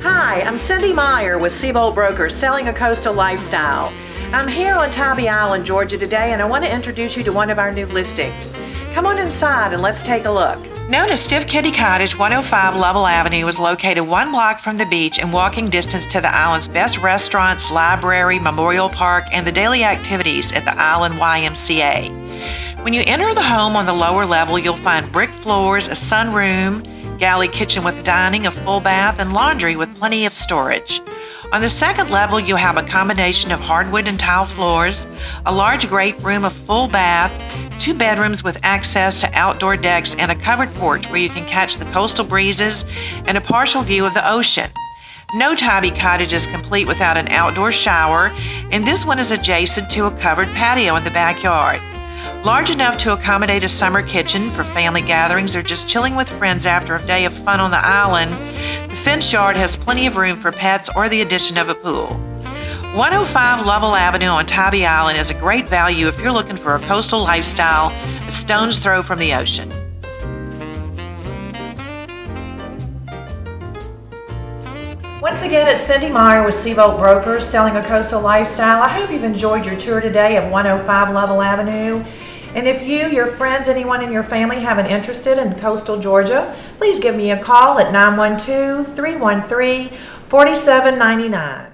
Hi, I'm Cindy Meyer with Seabold Brokers, selling a coastal lifestyle. I'm here on Tybee Island, Georgia today, and I want to introduce you to one of our new listings. Come on inside and let's take a look. Known as Stiff Kitty Cottage, 105 Lovell Avenue is located 1 block from the beach and walking distance to the island's best restaurants, library, memorial park, and the daily activities at the Island YMCA. When you enter the home on the lower level, you'll find brick floors, a sunroom, galley kitchen with dining, a full bath, and laundry with plenty of storage. On the second level, you'll have a combination of hardwood and tile floors, a large great room, a full bath, 2 bedrooms with access to outdoor decks, and a covered porch where you can catch the coastal breezes and a partial view of the ocean. No Tybee cottage is complete without an outdoor shower, and this one is adjacent to a covered patio in the backyard. Large enough to accommodate a summer kitchen for family gatherings or just chilling with friends after a day of fun on the island, the fenced yard has plenty of room for pets or the addition of a pool. 105 Lovell Avenue on Tybee Island is a great value if you're looking for a coastal lifestyle, a stone's throw from the ocean. Once again, it's Cindy Meyer with Seabold Brokers, selling a coastal lifestyle. I hope you've enjoyed your tour today of 105 Lovell Avenue. And if you, your friends, anyone in your family have an interest in coastal Georgia, please give me a call at 912-313-4799.